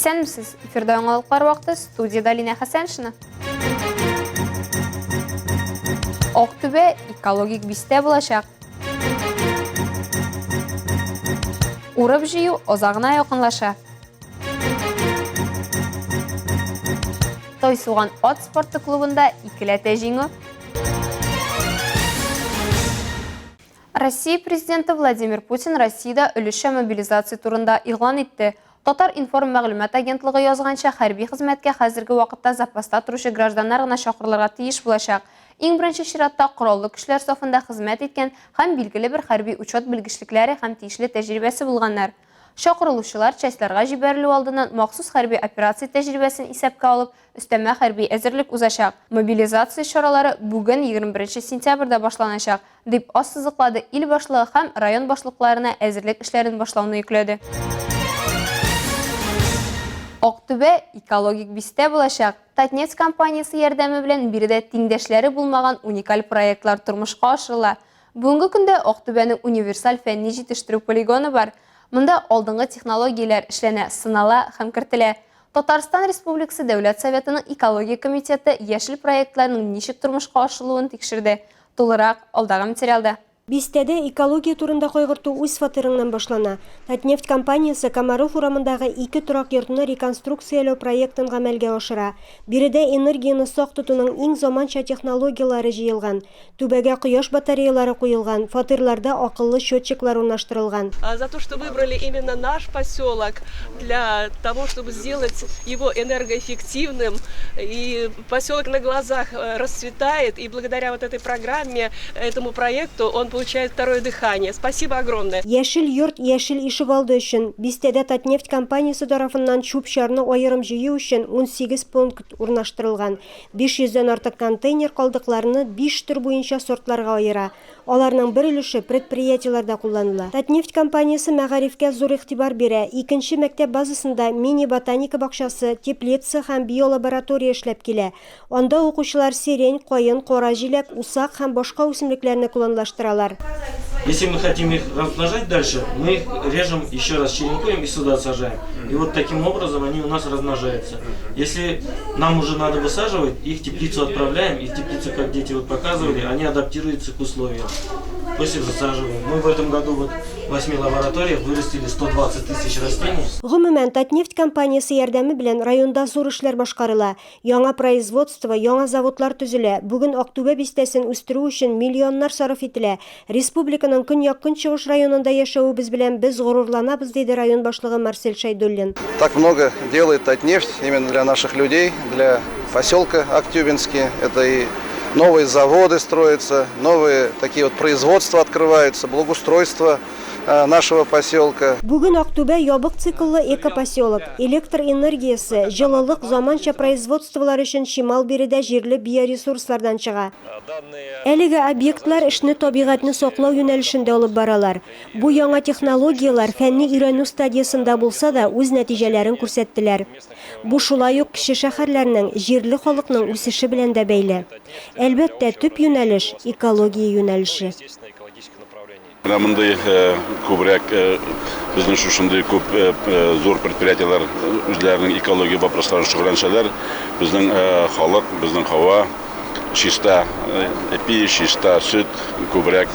Исәнмесез, эфирда яңалыклар вакыты, студияда Лина Хәсәншина. Октөбе экологик бистә булачак. Урып җыю озагына якынлаша. Тойсуган ат спорты клубында икеләтә җиңү. Россия президенты Владимир Путин Россиядә өлешчә мобилизация турында игълан итте. Татар информ мәгълүмат агентлыгы язганча, хәрби хезмәткә хәзерге вакытта запаста торучы гражданнар гына чакырылырга тиеш булачак. Иң беренче чиратта кораллы көчләр сафында хезмәт иткән һәм билгеле бер хәрби учет белгечлекләре һәм тиешле тәҗрибәсе булганнар. Чакырылучылар частьларга җибәрелү алдыннан махсус хәрби операция тәҗрибәсен исәпкә алып, өстәмә хәрби әзерлек узачак. Мобилизация чаралары бүген 21 сентябрьдә башланачак, дип ассызыклады ил башлыгы һәм район башлыкларына әзерлек эшләрен башлауны йөкләде. Октөбе экологик бистә булачак. Татнефть компаниясе ярдәме белән биредә тиңдәшләре булмаган уникаль проектлар тормышка ашырыла. Бүгенге көндә Октөбәнең универсаль фәнни җитештерү полигоны бар. Монда алдынгы технологияләр эшләнә, сынала һәм кертелә. Татарстан Республикасы Дәүләт Советының экология комитеты яшел проектларның ничек тормышка ашырылуын тикшерде. Тулырак алдагы материалда. Бистәдә экология турында кайгырту үз фатирыңнан башлана. Татнефть компаниясе Комаров урамындагы 2 торак йортны реконструкцияләү проектын гамәлгә ашыра. Биредә энергияны сак тотуның иң заманча технологиялары җыелган. Түбәгә кояш батареялары куелган, фатирларда акыллы счетчиклар урнаштырылган. За то, что выбрали именно наш поселок для того, чтобы сделать его энергоэффективным, и поселок на глазах расцветает, и благодаря вот этой программе, этому проекту, он получает второе дыхание. Спасибо огромное. Яшел йорт яшел ишек алды өчен Бистәдә Татнефть компаниясе тарафыннан чүп-чарны аерым җыю өчен 18 пункт урнаштырылган. 500дән артык контейнер калдыкларны 5 төр буенча сортларга аера. Аларның бер өлеше предприятиеләрдә кулланыла. Татнефть компаниясе мәгарифкә зур игътибар бирә. 2нче мәктәп базасында мини-ботаника бакчасы, теплица һәм биолаборатория эшләп килә. Анда укучылар сирень, каен, кара җиләк, усак һәм башка үсемлекләрне кулланыштыралар. Если мы хотим их размножать дальше, мы их режем, еще раз черенкуем и сюда сажаем. И вот таким образом они у нас размножаются. Если нам уже надо высаживать, их в теплицу отправляем, и в теплицу, как дети вот показывали, они адаптируются к условиям. После высаживаем. Мы в этом году вот в 8 лабораториях вырастили 120 тысяч растений. Гомумән, Татнефть компаниясе ярдәме белән районда зур эшләр башкарыла. Яңа производство, яңа заводлар төзелә. Бүген Октөбе бистәсен үстерү өчен миллионнар сарыф ителә. Республиканың көньяк-көнчыгыш районында яшәүебез белән без горурланабыз, диде район башлыгы Марсель Шайдуллин. Так много делает Татнефть именно для наших людей, для поселка Актюбинский. Это и новые заводы строятся, новые такие вот производства открываются, благоустройство нашего поселка. Бүген Октөбе ябык цикллы экопоселок. Электр энергиясы, җылылык, заманча производстволар өчен чимал биредә җирле биоресурслардан чыга. Әлеге объектлар эшне табигатьне саклау юнәлешендә алып баралар. Бу яңа технологиялар фәнни өйрәнү стадиясында булса да үз нәтиҗәләрен күрсәттеләр. Бу шулай ук кече шәһәрләрнең, җирле халыкның үсеше белән дә бәйле. Әлбәттә, төп юнәлеш экология юнәлеше. Мындай күбрәк безнең шушындый күп зур предприятиеләр үзләренең экология вопросларын шөгыльләнсәләр, безнең халык, безнең һава чиста пища, чиста сөт күбрәк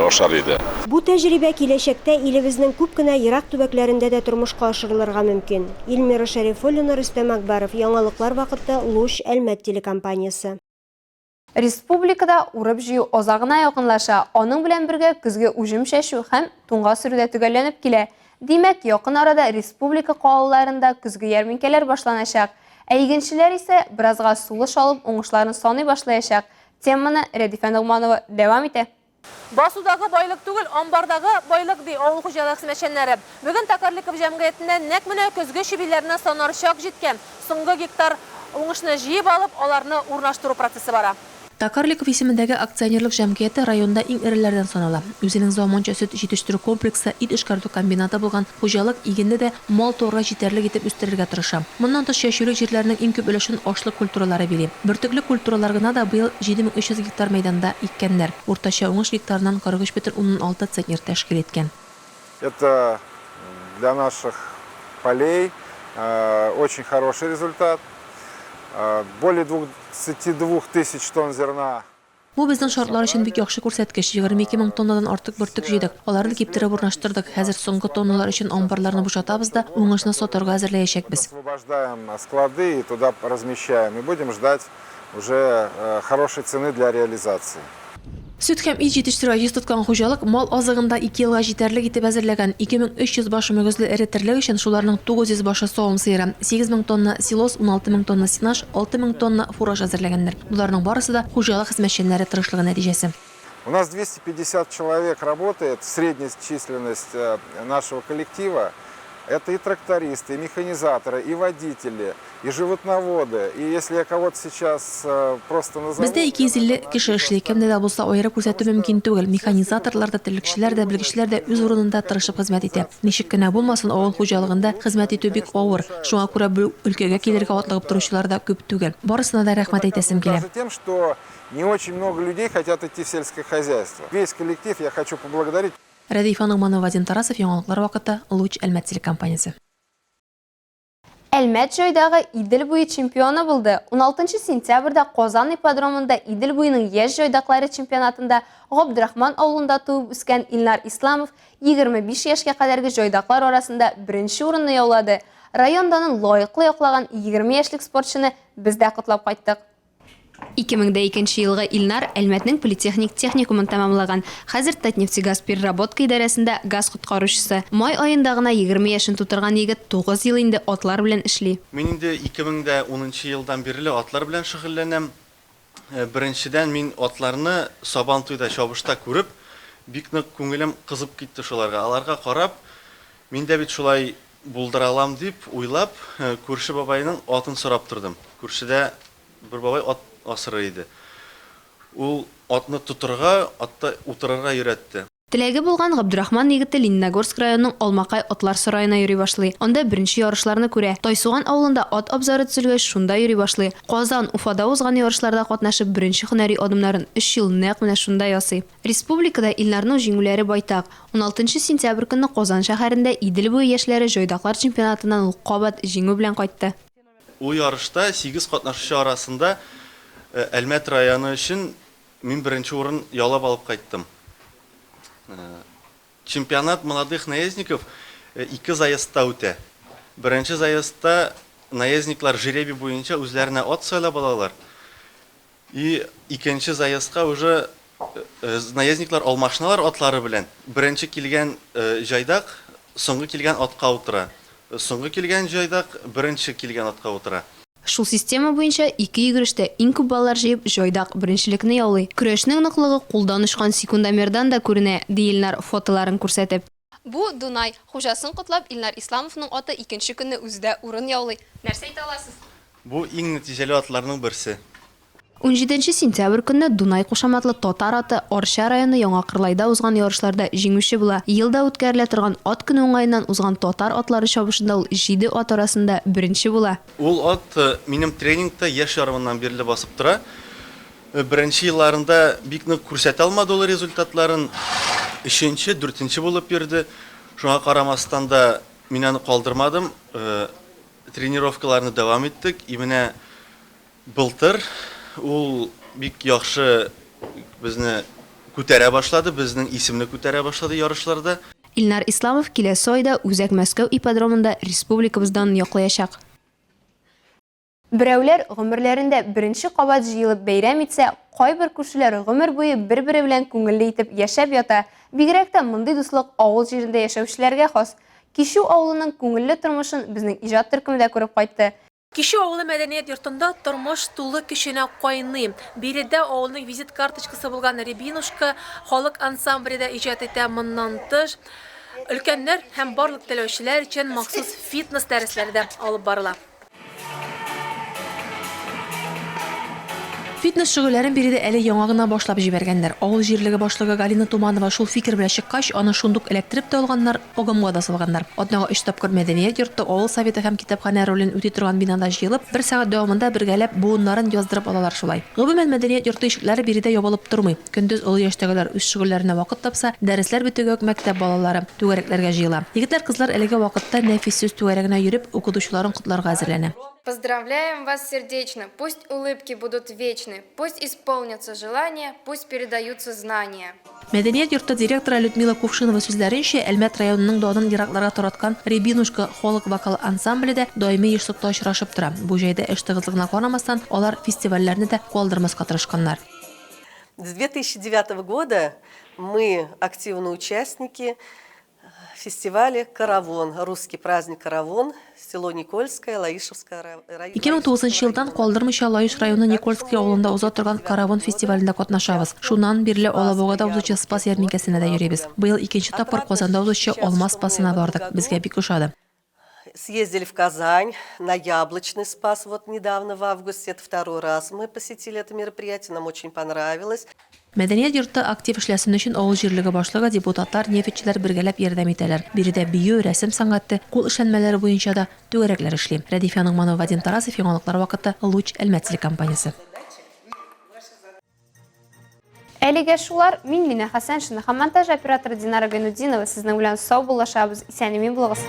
ашар иде. Бу тәҗрибә киләчәктә илебезнең күп кенә ерак төбәкләрендә дә тормышка ашырылырга мөмкин. Илмира Шәрифуллина, Рөстәм Акбаров, Яңалыклар вакыты, Луч, Әлмәт телекомпаниясе. Республикада урып җыю озагына якынлаша, аның белән бергә көзге уҗым чәчү һәм туңга сөрүдә төгәлләнеп килә. Димәк, якын арада республика калаларында көзге ярминкәләр башланачак. Ә игенчеләр исә биразга сулыш алып уңышларын саный башлаячак. Теманы Рәдифә Нугманова дәвам итә. Басудагы байлык түгел, амбардагы байлык ди авыл хуҗалык хезмәтчәннәре. Бүген Токарлыков җәмгыятендә нәкъ менә көзге чибиләренә санарчак җиткән. Соңгы гектар уңышны җыеп алып, аларны урнаштыру процессы бара. Токарлыков исемендәге акционерлык җәмгыяте районда иң эреләрдән санала. Үзенең заманча сөт җитештерү комплексы, ит эшкәртү комбинаты булган хуҗалык игенне дә мал торга җитәрлек итеп үстерергә тырыша. Моннан тыш яшүлек җирләрнең иң күп өлешен ашлык культуралары били. Бөртекле культуралар гына да быел 7300 гектар мәйданда иккәннәр. Уртача уңыш гектарыннан 43,6 центнер тәшкил иткән. Это для наших полей очень хороший результат. Более 22 тысяч тонн зерна. Бу безнең шартлар өчен бик яхшы күрсәткеч. 22 000 тоннадан артык бөртек җыйдык. Аларны киптереп урнаштырдык. Хәзер соңгы тонналар өчен амбарларны бушатабыз да уңышны сатарга әзерләячәкбез. Освобождаем склады и туда размещаем. И будем ждать уже хорошей цены для реализации. Сөт һәм ит җитештерүгә йөз тоткан хуҗалык мал азыгында 2 елга җитәрлек итеп әзерләгән 2300 башы мөгезле эретерлек өчен шуларның 900 башы савым сыеры, 8000 тонна силос, 16000 тонна синаж, 6000 тонна фураж әзерләгәннәр. Буларның барысы да хуҗалык хезмәтчәннәре тырышлыгы нәтиҗәсе. У нас 250 человек работает, средняя численность нашего коллектива. Это и трактористы, и механизаторы, и водители, и животноводы. И если я кого-то сейчас просто назову... Бездә 250 кеше эшли, кемдә дә булса аерып күрсәтү мөмкин түгел. Механизаторлар да, терлекчеләр дә, белгечләр дә үз урынында тырышып хезмәт итә. Ничек кенә булмасын, авыл хуҗалыгында хезмәт итү бик авыр. Шуңа күрә бу өлкәгә килергә атлыгып торучылар да күп түгел. Барысына да рәхмәт әйтәсем килә. Тем, что не очень много людей хотят идти в сельское хозяйство. Весь коллектив я хочу поблагодарить. Рәдиф Анугманова, Вадим Тарасов, яңалыклар вакыты, Луч Әлмәт телекомпаниясе. Әлмәт җойдагы Идел буе чемпионы булды. 16 сентябрьдә Казан ипподромында Идел буеның яшь җойдаклары чемпионатында Габдрахман авылында туып үскән Илнар Исламов 25 яшькә кадәрге җойдаклар арасында беренче урынны яулады. Районданың лаеклы яклаган 20 яшьлек спортчыны без дә котлап кайттык. 2002 елгы Илнар Әлмәтнең политехник техникумын тәмамлаган. Хәзер Татнефтегаз переработка идарәсендә газ коткаручысы. Май аенда гына 20 яшен тутырган егет 9 ел инде атлар белән эшли. Мин инде 2010 елдан бирле атлар белән шөгыльләнәм. Беренчедән мин атларны Сабантуйда чабышта күреп, бик нык күңелем кызып китте шуларга. Аларга карап, мин дә бит шулай булдыра алам дип уйлап, күрше бабайның атын сорап тордым. Күршедә бер бабай ат асыры иде. Ул атны тутырга, атта утырырга өйрәтте. Теләге булган Габдрахман егете Лениногорск районының Алмакай атлар сараена йөри башлый. Анда беренче ярышларны күрә. Тайсуган авылында ат абзары төзелгәч, шунда йөри башлый. Казан, Уфада узган ярышларда катнашып, беренче һөнәри адымнарын 3 ел нәкъ менә шунда ясый. Республикада Илнарның җиңүләре байтак. 16 сентябрь көнне Казан шәһәрендә Идел буе яшьләре җойдаклар чемпионатыннан ул кабат җиңү белән кайтты. Ул ярышта 8 катнашучы арасында Әлмәт районы өчен мин беренче урын яулап алып кайттым. Чемпионат молодых наездников 2 заездта үтә. Беренче заездта наездниклар жеребий буенча үзләренә ат сайлап алалар. И икенче заездка уже наездниклар алмашналар атлары белән. Беренче килгән җайдак соңгы килгән атка утыра. Соңгы килгән җайдак беренче килгән атка утыра. Шул система буенча 2 йөгерештә иң күп баллар җыеп җойдак беренчелекне яулый. Көрәшнең ныклыгы кулдан очкан секундомердан да күренә, ди Илнар фотоларын күрсәтеп. Бу Дунай хуҗасын котлап Илнар Исламовның аты икенче көнне үздә урын яулый. Нәрсә әйтә аласыз? Бу иң нәтиҗәле атларның берсе. 17 сентябрь көнне Дунай кушаматлы татар аты Арча районы Яңа Кырлайда узган ярышларда җиңүче була. Елда үткәрелә торган ат көне уңаеннан узган татар атлары чабышында ул 7 ат арасында беренче була. Ул ат минем тренингта яшь ярымыннан бирле басып тора. Беренче елларында бик нык күрсәтә алмады ул результатларын. 3-нче, 4-нче булып йөрде. Шуңа карамастан да мин аны калдырмадым. Тренировкаларны дәвам иттек. И менә былтыр ул бик яхшы безне күтәрә башлады, безнең исемне күтәрә башлады ярышларда. Илнар Исламов киләсе айда Үзәк Мәскәү ипподромында республикабыздан яклаячак. Берәүләр гомерләрендә беренче кабат җыелып бәйрәм итсә, кайбер күршеләр гомер буе бер-бире белән күңелле итеп яшәп ята. Бигрәк тә мондый дуслык авыл җирендә яшәүчеләргә хас. Кишу авылының күңелле тормышын безнең иҗат төркемендә күреп кайтты. Кишу авылы мәдәният йортында тормыш тулы кешенә кайный. Биредә авылның визит карточкасы булган Рябинушка халык ансамблендә иҗат итә. Моннан тыш өлкәннәр һәм барлык теләүчеләр өчен махсус фитнес дәресләре дә алып барыла. Фитнес шөгыльләрен биредә әле яңа гына башлап җибәргәннәр. Авыл җирлеге башлыгы Галина Туманова шул фикер белән чыккач, аны шундук эләктереп тә алганнар, огымга да салганнар. Атнага 3 тапкыр мәдәният йорты, авыл советы һәм китапханә ролен үти торган бинада җыелып, 1 сәгать дәвамында бергәләп буыннарын яздырып алалар шулай. Гомумән мәдәният йорты ишекләре биредә ябылып тормый. Көндез олы яшьтәгеләр үз шөгыльләренә вакыт тапса, дәресләр бетүгә үк мәктәп балалары түгәрәкләргә җыела. Егетләр, кызлар әлеге вакытта нәфис сүз түгәрәгенә йөреп, укытучыларын котларга әзерләнә. Поздравляем вас сердечно, пусть улыбки будут вечны, пусть исполнятся желания, пусть передаются знания. Мәдәният йорты директоры Людмила Кувшинова сүзләренчә, Әлмәт районының данын еракларга тараткан Рябинушка холык вокал ансамбле дә даими еш-сукта очрашып тора. Бу җайда эш тыгызлыгына карамастан, алар фестивальләрне дә калдырмаска тырышканнар. С 2009 года мы активные участники фестиваля «Каравон», русский праздник «Каравон», село Никольское, Лаишевское район. 2009 елдан калдырмыйча Лаиш районы Никольский авылында уза торган Каравон фестивалендә катнашабыз. Шуннан бирле Алабугада узучы спас ярминкәсенә дә йөрибез. Быел 2нче тапкыр Казанда узучы Алмаз спасына бардык. Безгә бик ошады. Съездили в Казань на Яблочный спас вот недавно в августе. Это 2-й раз мы посетили это мероприятие, нам очень понравилось. Мәдәният йорты актив эшләсен өчен авыл җирлеге башлыгы, депутатлар, нефтьчеләр бергәләп ярдәм итәләр. Биредә бию, рәсем сәнгате, кул эшләнмәләре буенча да түгәрәкләр эшли. Рәдифә Нугманова, Вадим Тарасов, яңалыклар вакыты, Луч Әлмәт телекомпаниясе. Әлегә шулар, мин Лина Хәсәншина һәм монтаж операторы Динара Гайнутдинова сезнең белән сау булашабыз, исән-имин булыгыз.